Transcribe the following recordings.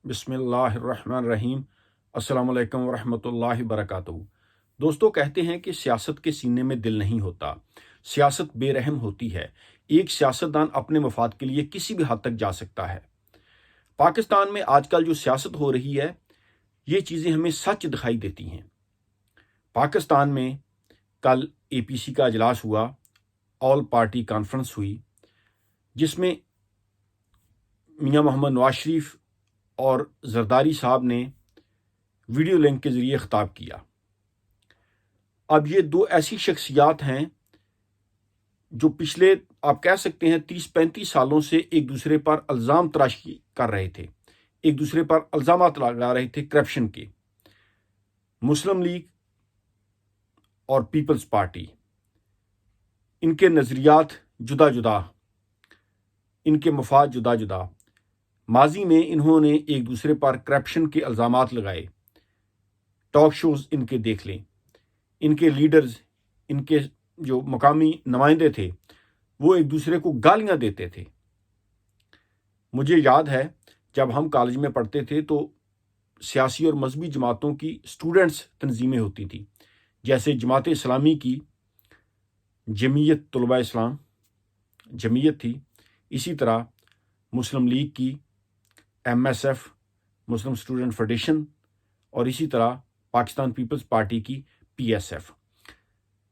بسم اللہ الرحمن الرحیم۔ السلام علیکم ورحمۃ اللہ وبرکاتہ۔ دوستو، کہتے ہیں کہ سیاست کے سینے میں دل نہیں ہوتا، سیاست بے رحم ہوتی ہے۔ ایک سیاستدان اپنے مفاد کے لیے کسی بھی حد تک جا سکتا ہے۔ پاکستان میں آج کل جو سیاست ہو رہی ہے، یہ چیزیں ہمیں سچ دکھائی دیتی ہیں۔ پاکستان میں کل APC کا اجلاس ہوا، آل پارٹی کانفرنس ہوئی، جس میں میاں محمد نواز شریف اور زرداری صاحب نے ویڈیو لنک کے ذریعے خطاب کیا۔ اب یہ دو ایسی شخصیات ہیں جو پچھلے آپ کہہ سکتے ہیں 30-35 سالوں سے ایک دوسرے پر الزام تراشی کر رہے تھے، ایک دوسرے پر الزامات لگا رہے تھے کرپشن کے۔ مسلم لیگ اور پیپلز پارٹی، ان کے نظریات جدا جدا، ان کے مفاد جدا جدا۔ ماضی میں انہوں نے ایک دوسرے پر کرپشن کے الزامات لگائے۔ ٹاک شوز ان کے دیکھ لیں، ان کے لیڈرز، ان کے جو مقامی نمائندے تھے، وہ ایک دوسرے کو گالیاں دیتے تھے۔ مجھے یاد ہے جب ہم کالج میں پڑھتے تھے تو سیاسی اور مذہبی جماعتوں کی اسٹوڈنٹس تنظیمیں ہوتی تھی، جیسے جماعت اسلامی کی جمعیت طلباء اسلام جمعیت تھی، اسی طرح مسلم لیگ کی MSF مسلم اسٹوڈنٹ فیڈریشن، اور اسی طرح پاکستان پیپلز پارٹی کی PSF۔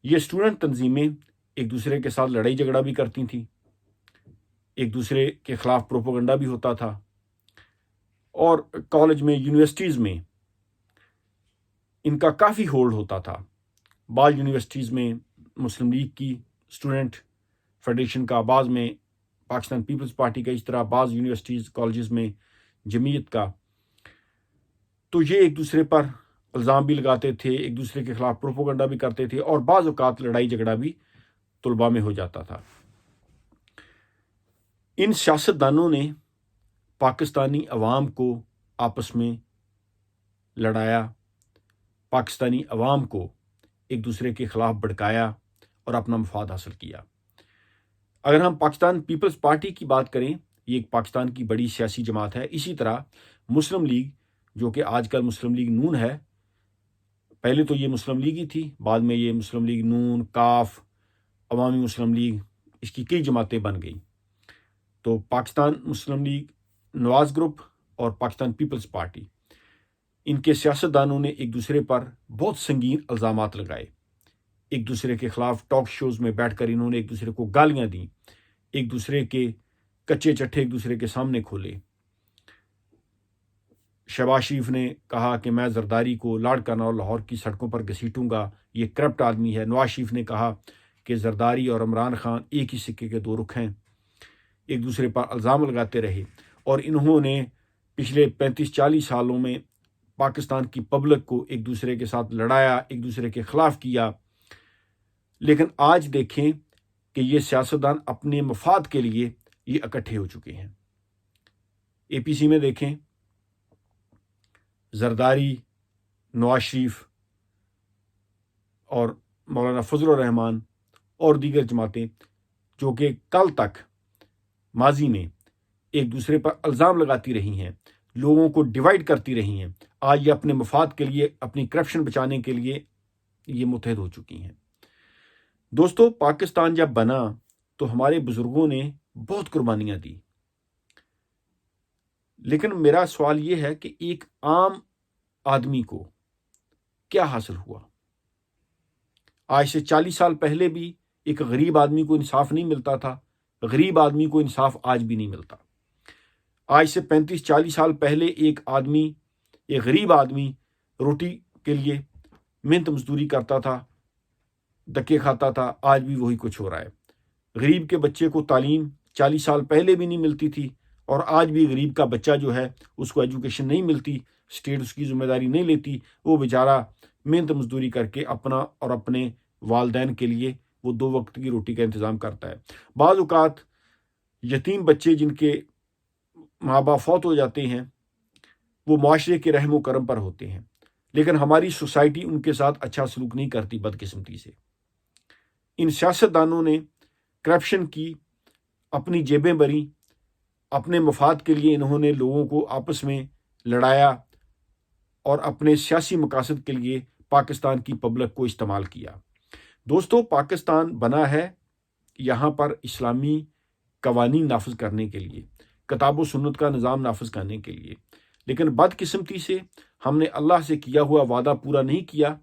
یہ اسٹوڈنٹ تنظیمیں ایک دوسرے کے ساتھ لڑائی جھگڑا بھی کرتی تھیں، ایک دوسرے کے خلاف پروپیگنڈا بھی ہوتا تھا، اور کالج میں، یونیورسٹیز میں ان کا کافی ہولڈ ہوتا تھا۔ بعض یونیورسٹیز میں مسلم لیگ کی اسٹوڈنٹ فیڈریشن کا، بعض میں پاکستان پیپلز پارٹی کا، اس طرح بعض یونیورسٹیز کالجز میں جمعیت کا۔ تو یہ ایک دوسرے پر الزام بھی لگاتے تھے، ایک دوسرے کے خلاف پروپیگنڈا بھی کرتے تھے، اور بعض اوقات لڑائی جھگڑا بھی طلباء میں ہو جاتا تھا۔ ان سیاستدانوں نے پاکستانی عوام کو آپس میں لڑایا، پاکستانی عوام کو ایک دوسرے کے خلاف بھڑکایا اور اپنا مفاد حاصل کیا۔ اگر ہم پاکستان پیپلز پارٹی کی بات کریں، یہ ایک پاکستان کی بڑی سیاسی جماعت ہے۔ اسی طرح مسلم لیگ، جو کہ آج کل مسلم لیگ نون ہے، پہلے تو یہ مسلم لیگ ہی تھی، بعد میں یہ مسلم لیگ نون، کاف، عوامی مسلم لیگ، اس کی کئی جماعتیں بن گئیں۔ تو پاکستان مسلم لیگ، نواز گروپ اور پاکستان پیپلز پارٹی، ان کے سیاستدانوں نے ایک دوسرے پر بہت سنگین الزامات لگائے۔ ایک دوسرے کے خلاف ٹاک شوز میں بیٹھ کر انہوں نے ایک دوسرے کو گالیاں دیں، ایک دوسرے کے کچے چٹھے ایک دوسرے کے سامنے کھولے۔ شہباز شریف نے کہا کہ میں زرداری کو لاڑکانہ اور لاہور کی سڑکوں پر گھسیٹوں گا، یہ کرپٹ آدمی ہے۔ نواز شریف نے کہا کہ زرداری اور عمران خان ایک ہی سکے کے دو رخ ہیں۔ ایک دوسرے پر الزام لگاتے رہے، اور انہوں نے پچھلے 35-40 سالوں میں پاکستان کی پبلک کو ایک دوسرے کے ساتھ لڑایا، ایک دوسرے کے خلاف کیا۔ لیکن آج دیکھیں کہ یہ سیاستدان اپنے مفاد کے لیے یہ اکٹھے ہو چکے ہیں۔ APC میں دیکھیں، زرداری، نواز شریف اور مولانا فضل الرحمان اور دیگر جماعتیں جو کہ کل تک ماضی میں ایک دوسرے پر الزام لگاتی رہی ہیں، لوگوں کو ڈیوائیڈ کرتی رہی ہیں، آج یہ اپنے مفاد کے لیے، اپنی کرپشن بچانے کے لیے یہ متحد ہو چکی ہیں۔ دوستو، پاکستان جب بنا تو ہمارے بزرگوں نے بہت قربانیاں دی، لیکن میرا سوال یہ ہے کہ ایک عام آدمی کو کیا حاصل ہوا؟ آج سے 40 سال پہلے بھی ایک غریب آدمی کو انصاف نہیں ملتا تھا، غریب آدمی کو انصاف آج بھی نہیں ملتا۔ آج سے 35-40 سال پہلے ایک غریب آدمی روٹی کے لیے محنت مزدوری کرتا تھا، دھکے کھاتا تھا، آج بھی وہی کچھ ہو رہا ہے۔ غریب کے بچے کو تعلیم 40 سال پہلے بھی نہیں ملتی تھی، اور آج بھی غریب کا بچہ جو ہے اس کو ایجوکیشن نہیں ملتی، اسٹیٹ اس کی ذمہ داری نہیں لیتی، وہ بیچارہ محنت مزدوری کر کے اپنا اور اپنے والدین کے لیے وہ 2 وقت کی روٹی کا انتظام کرتا ہے۔ بعض اوقات یتیم بچے جن کے ماں باپ فوت ہو جاتے ہیں، وہ معاشرے کے رحم و کرم پر ہوتے ہیں، لیکن ہماری سوسائٹی ان کے ساتھ اچھا سلوک نہیں کرتی، بدقسمتی سے۔ ان سیاستدانوں نے کرپشن کی، اپنی جیبیں بھریں، اپنے مفاد کے لیے انہوں نے لوگوں کو آپس میں لڑایا اور اپنے سیاسی مقاصد کے لیے پاکستان کی پبلک کو استعمال کیا۔ دوستو، پاکستان بنا ہے یہاں پر اسلامی قوانین نافذ کرنے کے لیے، کتاب و سنت کا نظام نافذ کرنے کے لیے، لیکن بدقسمتی سے ہم نے اللہ سے کیا ہوا وعدہ پورا نہیں کیا،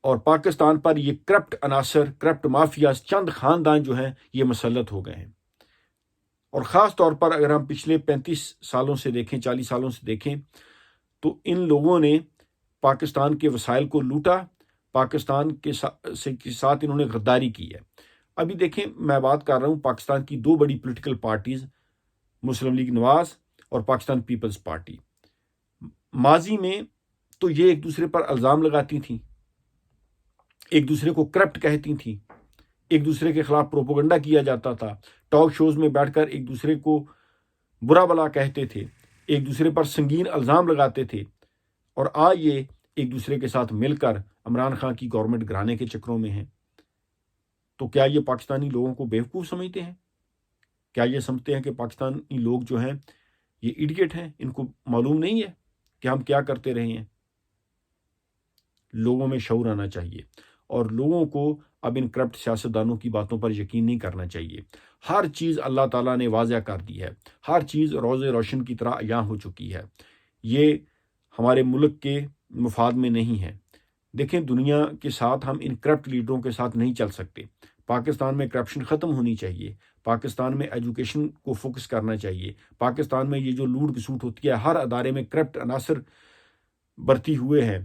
اور پاکستان پر یہ کرپٹ عناصر، کرپٹ مافیاز، چند خاندان جو ہیں یہ مسلط ہو گئے ہیں۔ اور خاص طور پر اگر ہم پچھلے 35 سالوں سے دیکھیں، 40 سالوں سے دیکھیں، تو ان لوگوں نے پاکستان کے وسائل کو لوٹا، پاکستان کے ساتھ انہوں نے غداری کی ہے۔ ابھی دیکھیں، میں بات کر رہا ہوں پاکستان کی دو بڑی پولیٹیکل پارٹیز، مسلم لیگ نواز اور پاکستان پیپلز پارٹی، ماضی میں تو یہ ایک دوسرے پر الزام لگاتی تھیں، ایک دوسرے کو کرپٹ کہتی تھیں، ایک دوسرے کے خلاف پروپیگنڈا کیا جاتا تھا، ٹاک شوز میں بیٹھ کر ایک دوسرے کو برا بلا کہتے تھے، ایک دوسرے پر سنگین الزام لگاتے تھے، اور آج یہ ایک دوسرے کے ساتھ مل کر عمران خان کی گورنمنٹ گرانے کے چکروں میں ہیں۔ تو کیا یہ پاکستانی لوگوں کو بیوقوف سمجھتے ہیں؟ کیا یہ سمجھتے ہیں کہ پاکستانی لوگ جو ہیں یہ ایڈیٹ ہیں، ان کو معلوم نہیں ہے کہ ہم کیا کرتے رہے ہیں؟ لوگوں میں شعور آنا چاہیے، اور لوگوں کو اب ان کرپٹ سیاستدانوں کی باتوں پر یقین نہیں کرنا چاہیے۔ ہر چیز اللہ تعالیٰ نے واضح کر دی ہے، ہر چیز روز روشن کی طرح عیاں ہو چکی ہے، یہ ہمارے ملک کے مفاد میں نہیں ہے۔ دیکھیں، دنیا کے ساتھ ہم ان کرپٹ لیڈروں کے ساتھ نہیں چل سکتے۔ پاکستان میں کرپشن ختم ہونی چاہیے، پاکستان میں ایجوکیشن کو فوکس کرنا چاہیے، پاکستان میں یہ جو لوٹ کسوٹ ہوتی ہے، ہر ادارے میں کرپٹ عناصر برتی ہوئے ہیں،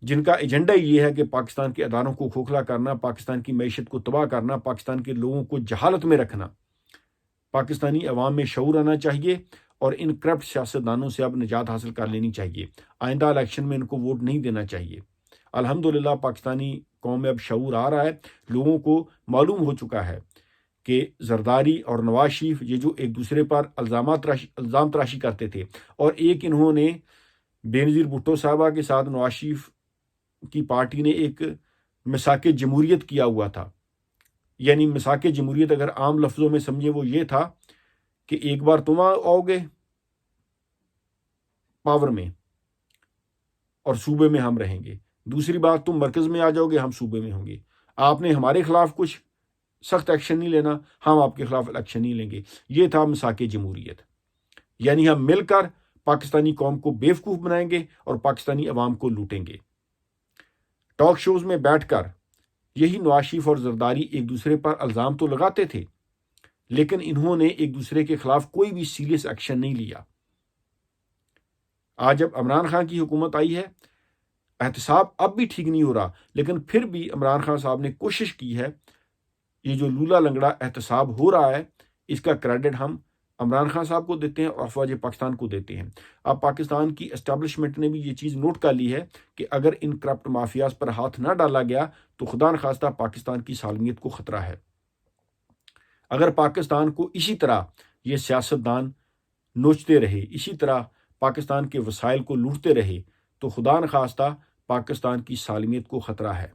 جن کا ایجنڈا یہ ہے کہ پاکستان کے اداروں کو کھوکھلا کرنا، پاکستان کی معیشت کو تباہ کرنا، پاکستان کے لوگوں کو جہالت میں رکھنا۔ پاکستانی عوام میں شعور آنا چاہیے، اور ان کرپٹ سیاستدانوں سے اب نجات حاصل کر لینی چاہیے۔ آئندہ الیکشن میں ان کو ووٹ نہیں دینا چاہیے۔ الحمدللہ پاکستانی قوم میں اب شعور آ رہا ہے، لوگوں کو معلوم ہو چکا ہے کہ زرداری اور نواز شریف یہ جو ایک دوسرے پر الزام تراشی کرتے تھے، اور ایک انہوں نے بینظیر بھٹو صاحبہ کے ساتھ نواز شریف کی پارٹی نے ایک مساق جمہوریت کیا ہوا تھا۔ یعنی مساق جمہوریت اگر عام لفظوں میں سمجھے وہ یہ تھا کہ ایک بار تم آؤ گے پاور میں اور صوبے میں ہم رہیں گے، دوسری بات تم مرکز میں آ جاؤ گے، ہم صوبے میں ہوں گے، آپ نے ہمارے خلاف کچھ سخت ایکشن نہیں لینا، ہم آپ کے خلاف ایکشن نہیں لیں گے۔ یہ تھا مساق جمہوریت، یعنی ہم مل کر پاکستانی قوم کو بیوقوف بنائیں گے اور پاکستانی عوام کو لوٹیں گے۔ ٹاک شوز میں بیٹھ کر یہی نواز شریف اور زرداری ایک دوسرے پر الزام تو لگاتے تھے، لیکن انہوں نے ایک دوسرے کے خلاف کوئی بھی سیریس ایکشن نہیں لیا۔ آج جب عمران خان کی حکومت آئی ہے، احتساب اب بھی ٹھیک نہیں ہو رہا، لیکن پھر بھی عمران خان صاحب نے کوشش کی ہے۔ یہ جو لولا لنگڑا احتساب ہو رہا ہے، اس کا کریڈٹ ہم عمران خان صاحب کو دیتے ہیں اور افواج پاکستان کو دیتے ہیں۔ اب پاکستان کی اسٹیبلشمنٹ نے بھی یہ چیز نوٹ کر لی ہے کہ اگر ان کرپٹ مافیاز پر ہاتھ نہ ڈالا گیا تو خدا نخواستہ پاکستان کی سالمیت کو خطرہ ہے۔ اگر پاکستان کو اسی طرح یہ سیاستدان نوچتے رہے، اسی طرح پاکستان کے وسائل کو لوٹتے رہے، تو خدا نخواستہ پاکستان کی سالمیت کو خطرہ ہے۔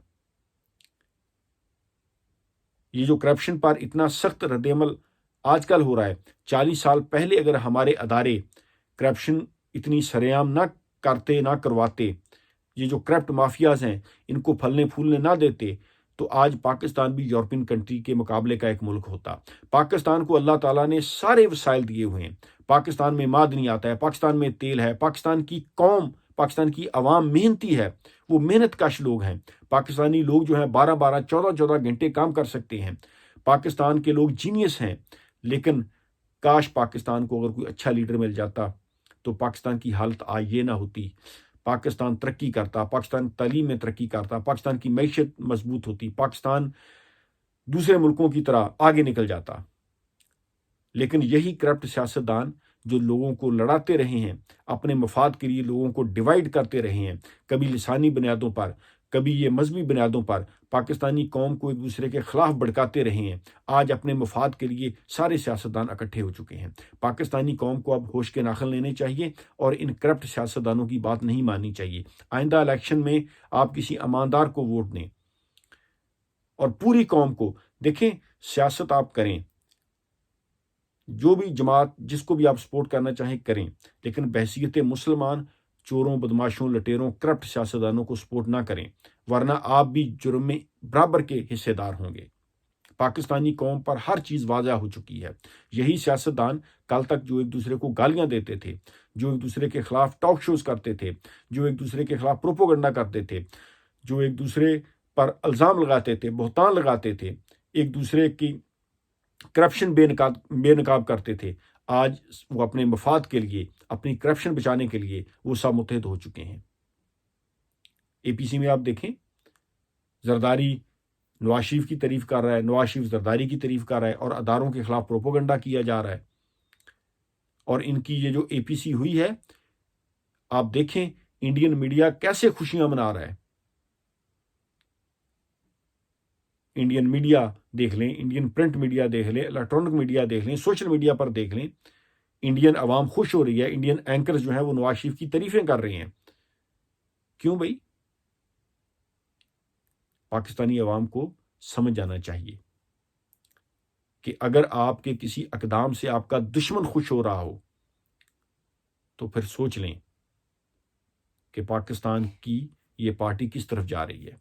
یہ جو کرپشن پر اتنا سخت رد عمل آج کل ہو رہا ہے، 40 سال پہلے اگر ہمارے ادارے کرپشن اتنی سرعام نہ کرتے، نہ کرواتے، یہ جو کرپٹ مافیاز ہیں ان کو پھلنے پھولنے نہ دیتے، تو آج پاکستان بھی یورپین کنٹری کے مقابلے کا ایک ملک ہوتا۔ پاکستان کو اللہ تعالیٰ نے سارے وسائل دیے ہوئے ہیں، پاکستان میں معدنیات ہے، پاکستان میں تیل ہے، پاکستان کی قوم، پاکستان کی عوام محنتی ہے، وہ محنت کش لوگ ہیں۔ پاکستانی لوگ جو ہیں 12 14 گھنٹے کام کر سکتے ہیں۔ پاکستان کے لوگ جینیس ہیں، لیکن کاش پاکستان کو اگر کوئی اچھا لیڈر مل جاتا تو پاکستان کی حالت آج یہ نہ ہوتی۔ پاکستان ترقی کرتا، پاکستان تعلیم میں ترقی کرتا، پاکستان کی معیشت مضبوط ہوتی، پاکستان دوسرے ملکوں کی طرح آگے نکل جاتا۔ لیکن یہی کرپٹ سیاستدان جو لوگوں کو لڑاتے رہے ہیں، اپنے مفاد کے لیے لوگوں کو ڈیوائیڈ کرتے رہے ہیں، کبھی لسانی بنیادوں پر، کبھی یہ مذہبی بنیادوں پر پاکستانی قوم کو ایک دوسرے کے خلاف بھڑکاتے رہے ہیں، آج اپنے مفاد کے لیے سارے سیاستدان اکٹھے ہو چکے ہیں۔ پاکستانی قوم کو اب ہوش کے ناخن لینے چاہیے اور ان کرپٹ سیاستدانوں کی بات نہیں ماننی چاہیے۔ آئندہ الیکشن میں آپ کسی ایماندار کو ووٹ دیں اور پوری قوم کو دیکھیں، سیاست آپ کریں، جو بھی جماعت جس کو بھی آپ سپورٹ کرنا چاہیں کریں، لیکن بحیثیت مسلمان چوروں، بدماشوں، لٹیروں، کرپٹ سیاستدانوں کو سپورٹ نہ کریں، ورنہ آپ بھی جرم میں برابر کے حصے دار ہوں گے۔ پاکستانی قوم پر ہر چیز واضح ہو چکی ہے۔ یہی سیاستدان کل تک جو ایک دوسرے کو گالیاں دیتے تھے، جو ایک دوسرے کے خلاف ٹاک شوز کرتے تھے، جو ایک دوسرے کے خلاف پروپوگنڈا کرتے تھے، جو ایک دوسرے پر الزام لگاتے تھے، بہتان لگاتے تھے، ایک دوسرے کی کرپشن بے نقاب کرتے تھے، آج وہ اپنے مفاد کے لیے، اپنی کرپشن بچانے کے لیے وہ سب متحد ہو چکے ہیں۔ اے پی سی میں آپ دیکھیں، زرداری نواز شریف کی تعریف کر رہا ہے، نواز شریف زرداری کی تعریف کر رہا ہے، اور اداروں کے خلاف پروپوگنڈا کیا جا رہا ہے۔ اور ان کی یہ جو اے پی سی ہوئی ہے، آپ دیکھیں انڈین میڈیا کیسے خوشیاں منا رہا ہے۔ انڈین میڈیا دیکھ لیں، انڈین پرنٹ میڈیا دیکھ لیں، الیکٹرانک میڈیا دیکھ لیں، سوشل میڈیا پر دیکھ لیں، انڈین عوام خوش ہو رہی ہے، انڈین اینکرز جو ہیں وہ نواز شریف کی تعریفیں کر رہے ہیں۔ کیوں بھائی؟ پاکستانی عوام کو سمجھ جانا چاہیے کہ اگر آپ کے کسی اقدام سے آپ کا دشمن خوش ہو رہا ہو تو پھر سوچ لیں کہ پاکستان کی یہ پارٹی کس طرف جا رہی ہے۔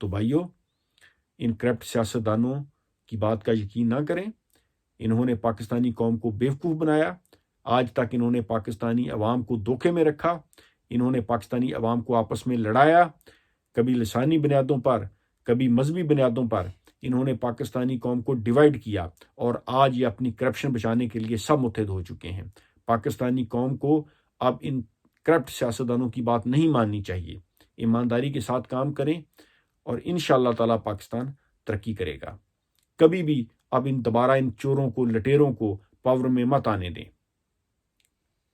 تو بھائیو، ان کرپٹ سیاستدانوں کی بات کا یقین نہ کریں۔ انہوں نے پاکستانی قوم کو بیوقوف بنایا۔ آج تک انہوں نے پاکستانی عوام کو دھوکے میں رکھا، انہوں نے پاکستانی عوام کو آپس میں لڑایا، کبھی لسانی بنیادوں پر، کبھی مذہبی بنیادوں پر انہوں نے پاکستانی قوم کو ڈیوائیڈ کیا، اور آج یہ اپنی کرپشن بچانے کے لیے سب متحد ہو چکے ہیں۔ پاکستانی قوم کو اب ان کرپٹ سیاستدانوں کی بات نہیں ماننی چاہیے، ایمانداری کے ساتھ کام کریں، اور انشاءاللہ تعالی پاکستان ترقی کرے گا۔ کبھی بھی اب دوبارہ ان چوروں کو، لٹیروں کو پاور میں مت آنے دیں۔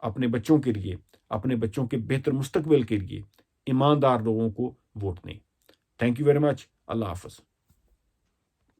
اپنے بچوں کے لیے، اپنے بچوں کے بہتر مستقبل کے لیے ایماندار لوگوں کو ووٹ دیں۔ Thank you very much. اللہ حافظ۔